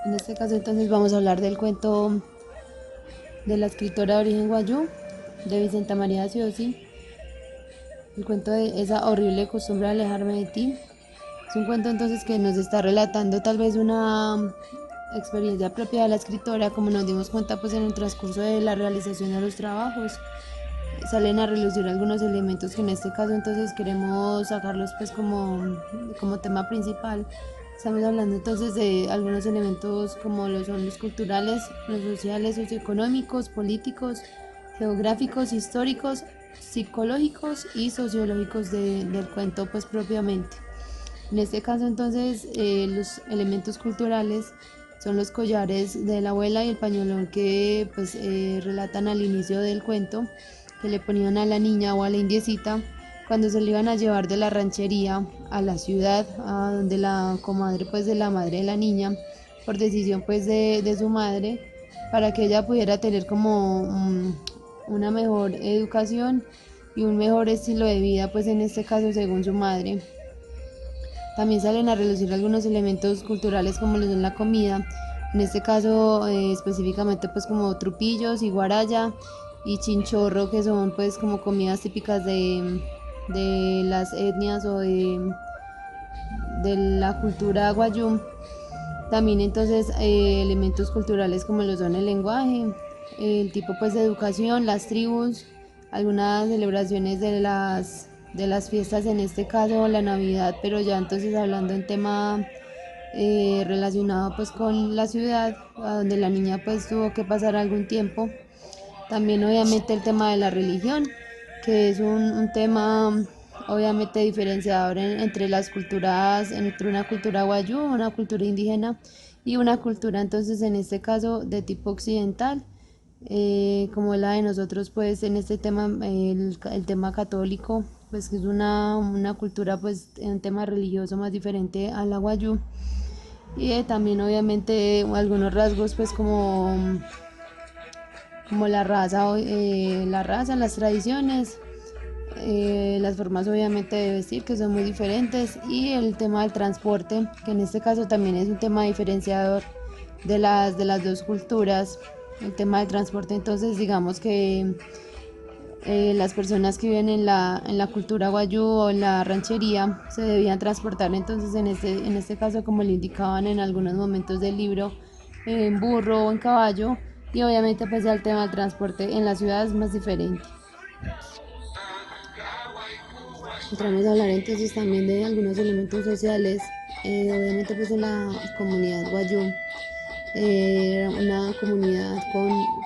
En este caso entonces vamos a hablar del cuento de la escritora de origen guayú, de Vicenta María Ciosi, el cuento de esa horrible costumbre de alejarme de ti. Es un cuento entonces que nos está relatando tal vez una experiencia propia de la escritora, como nos dimos cuenta pues en el transcurso de la realización de los trabajos. Salen a relucir algunos elementos que en este caso entonces queremos sacarlos pues como tema principal. Estamos hablando entonces de algunos elementos como lo son los culturales, los sociales, socioeconómicos, políticos, geográficos, históricos, psicológicos y sociológicos del cuento pues propiamente. En este caso entonces los elementos culturales son los collares de la abuela y el pañolón que pues relatan al inicio del cuento, que le ponían a la niña o a la indiecita cuando se le iban a llevar de la ranchería a la ciudad, a donde la comadre pues de la madre de la niña, por decisión pues de su madre, para que ella pudiera tener como una mejor educación y un mejor estilo de vida, pues en este caso según su madre. También salen a relucir algunos elementos culturales como lo son la comida, en este caso específicamente pues como trupillos y guaraya y chinchorro, que son pues como comidas típicas de las etnias o de la cultura guayú. También entonces elementos culturales como lo son el lenguaje, el tipo pues de educación, las tribus, algunas celebraciones de las fiestas, en este caso la Navidad, pero ya entonces hablando en tema relacionado pues con la ciudad, a donde la niña pues tuvo que pasar algún tiempo. También obviamente el tema de la religión, que es un tema obviamente diferenciador entre las culturas, entre una cultura guayú, una cultura indígena y una cultura entonces en este caso de tipo occidental, como la de nosotros pues en este tema, el tema católico, pues que es una cultura pues en tema religioso más diferente a la guayú. Y también obviamente algunos rasgos pues como la raza, las tradiciones, las formas obviamente de vestir que son muy diferentes y el tema del transporte, que en este caso también es un tema diferenciador de las dos culturas. El tema del transporte, entonces digamos que las personas que viven en la cultura guayú o en la ranchería se debían transportar entonces en este caso, como le indicaban en algunos momentos del libro, en burro o en caballo, y obviamente pues el tema del transporte en la ciudad es más diferente. Entramos a hablar entonces también de algunos elementos sociales, obviamente pues en la comunidad guayú, una comunidad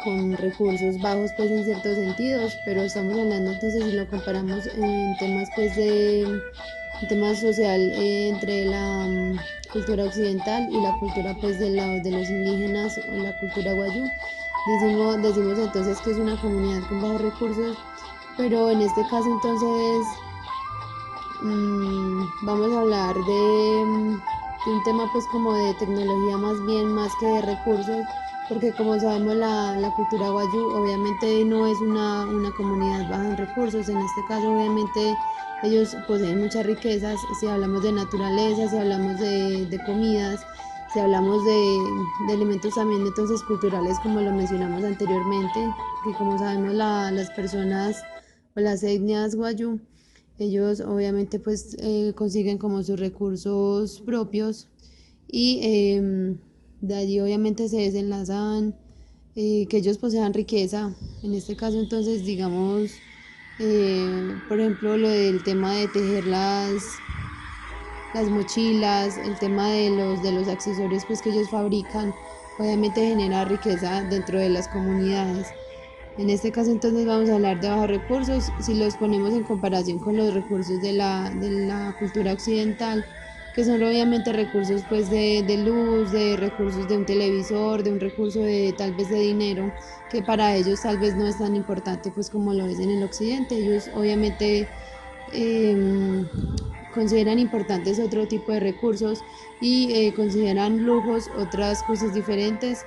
con recursos bajos pues en ciertos sentidos, pero estamos hablando entonces si lo comparamos en temas pues en temas social, entre la cultura occidental y la cultura pues de los indígenas o la cultura guayú, decimos entonces que es una comunidad con bajos recursos, pero en este caso entonces vamos a hablar de un tema pues como de tecnología más bien, más que de recursos, porque como sabemos la cultura guayú obviamente no es una comunidad baja en recursos, en este caso obviamente ellos poseen muchas riquezas, si hablamos de naturaleza, si hablamos de comidas, si hablamos de elementos también entonces culturales como lo mencionamos anteriormente, que como sabemos las personas o las etnias guayú, ellos obviamente pues consiguen como sus recursos propios y de allí obviamente se desenlazan que ellos posean riqueza. En este caso entonces digamos, por ejemplo lo del tema de tejer las mochilas, el tema de los accesorios pues que ellos fabrican, obviamente genera riqueza dentro de las comunidades. En este caso entonces vamos a hablar de bajos recursos, si los ponemos en comparación con los recursos de la cultura occidental, que son obviamente recursos pues de luz, de recursos de un televisor, de un recurso de tal vez de dinero, que para ellos tal vez no es tan importante pues como lo es en el occidente. Ellos obviamente eh, consideran importantes otro tipo de recursos y consideran lujos otras cosas diferentes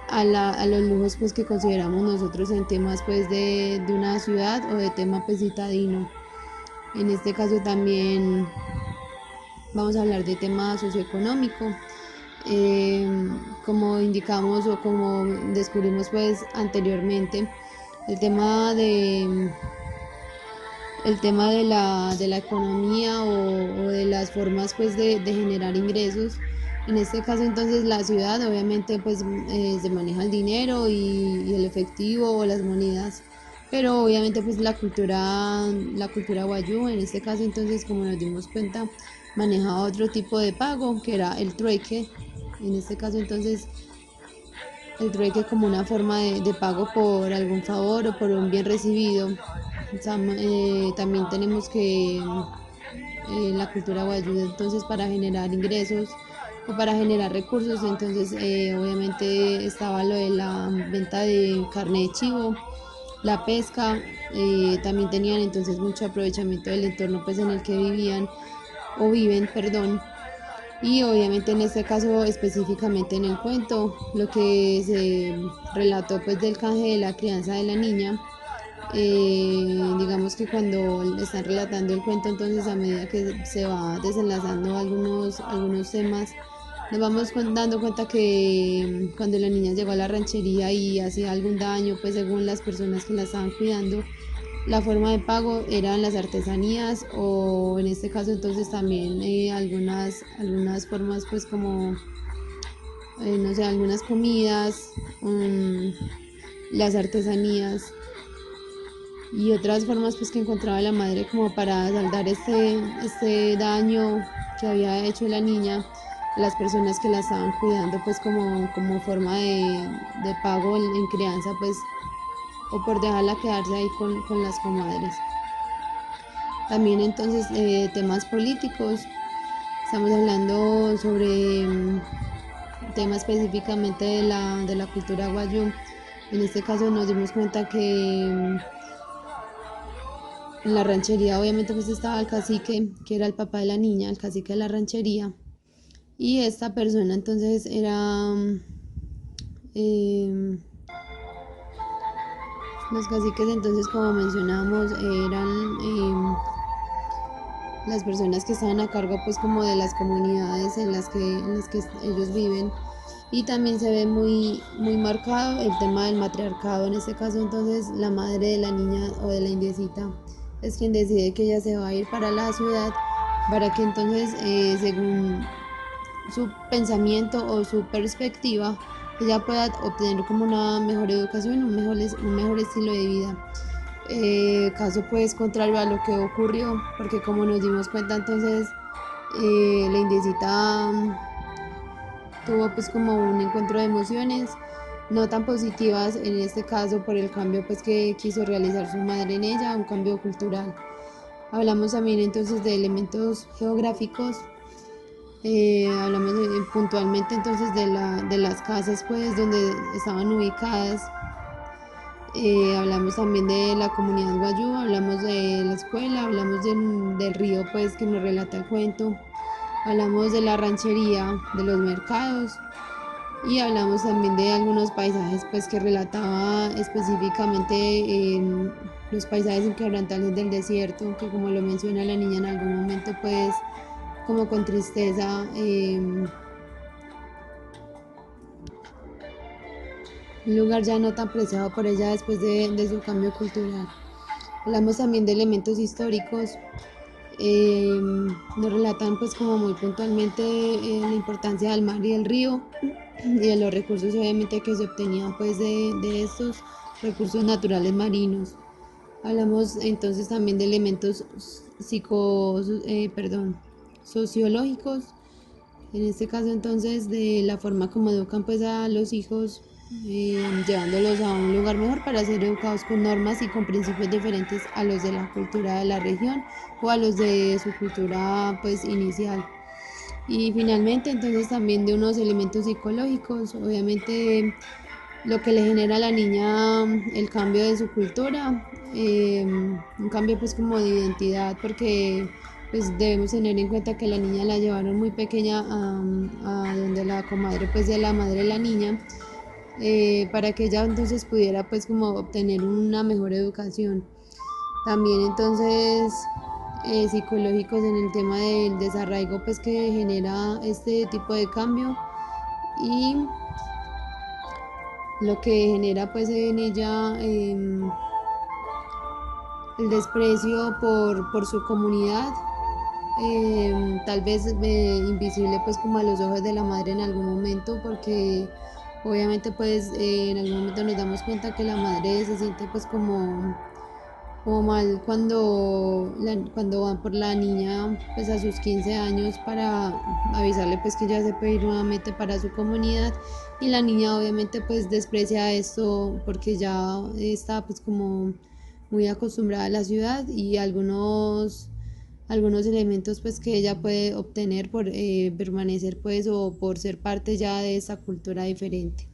a los lujos pues que consideramos nosotros en temas pues de una ciudad o de tema pues citadino. En este caso también vamos a hablar de tema socioeconómico. eh, como indicamos o como descubrimos pues anteriormente, el tema de de la economía o de las formas pues de generar ingresos. En este caso entonces la ciudad obviamente pues se maneja el dinero y el efectivo o las monedas, pero obviamente pues la cultura guayú en este caso entonces como nos dimos cuenta manejaba otro tipo de pago que era el trueque. En este caso entonces el trueque como una forma de pago por algún favor o por un bien recibido. También tenemos que la cultura guayú entonces para generar ingresos o para generar recursos, entonces obviamente estaba lo de la venta de carne de chivo, la pesca, también tenían entonces mucho aprovechamiento del entorno pues en el que vivían o viven, perdón. Y obviamente en este caso específicamente en el cuento, lo que se relató pues del canje de la crianza de la niña, digamos que cuando están relatando el cuento, entonces a medida que se va desenlazando algunos temas, nos vamos dando cuenta que cuando la niña llegó a la ranchería y hacía algún daño, pues según las personas que la estaban cuidando, la forma de pago eran las artesanías o en este caso entonces también algunas formas pues como, no sé, algunas comidas, las artesanías y otras formas pues que encontraba la madre como para saldar este daño que había hecho la niña a las personas que la estaban cuidando pues como forma de pago en crianza pues o por dejarla quedarse ahí con las comadres. También entonces temas políticos, estamos hablando sobre tema específicamente de la cultura guayú. En este caso nos dimos cuenta que en la ranchería obviamente pues estaba el cacique, que era el papá de la niña, el cacique de la ranchería. Y esta persona entonces era... eh, los caciques entonces como mencionamos eran las personas que estaban a cargo pues como de las comunidades en las que ellos viven. Y también se ve muy marcado el tema del matriarcado. En este caso entonces la madre de la niña o de la indiecita es quien decide que ella se va a ir para la ciudad para que entonces según su pensamiento o su perspectiva ella pueda obtener como una mejor educación, un mejor estilo de vida. Caso pues contrario a lo que ocurrió, porque como nos dimos cuenta entonces la indiecita tuvo pues como un encuentro de emociones no tan positivas en este caso por el cambio pues que quiso realizar su madre en ella, un cambio cultural. Hablamos también entonces de elementos geográficos, hablamos puntualmente entonces de las casas pues donde estaban ubicadas. Hablamos también de la comunidad guayú, hablamos de la escuela, hablamos del río pues que nos relata el cuento, hablamos de la ranchería, de los mercados y hablamos también de algunos paisajes pues que relataba específicamente los paisajes inquebrantables del desierto, que como lo menciona la niña en algún momento pues como con tristeza, un lugar ya no tan preciado por ella después de su cambio cultural. Hablamos también de elementos históricos, eh, nos relatan pues como muy puntualmente la importancia del mar y del río y de los recursos obviamente que se obtenían pues de estos recursos naturales marinos. Hablamos entonces también de elementos sociológicos, en este caso entonces de la forma como educan pues a los hijos, llevándolos a un lugar mejor para ser educados con normas y con principios diferentes a los de la cultura de la región o a los de su cultura pues inicial. Y finalmente entonces también de unos elementos psicológicos, obviamente lo que le genera a la niña el cambio de su cultura, un cambio pues como de identidad porque pues debemos tener en cuenta que la niña la llevaron muy pequeña a donde la comadre pues de la madre de la niña, para que ella entonces pudiera pues como obtener una mejor educación. También entonces psicológicos en el tema del desarraigo pues que genera este tipo de cambio, y lo que genera pues en ella el desprecio por su comunidad, tal vez invisible pues como a los ojos de la madre en algún momento, porque obviamente pues en algún momento nos damos cuenta que la madre se siente pues como mal cuando van por la niña pues a sus 15 años para avisarle pues que ya se puede ir nuevamente para su comunidad, y la niña obviamente pues desprecia esto porque ya está pues como muy acostumbrada a la ciudad y algunos elementos pues que ella puede obtener por permanecer pues o por ser parte ya de esa cultura diferente.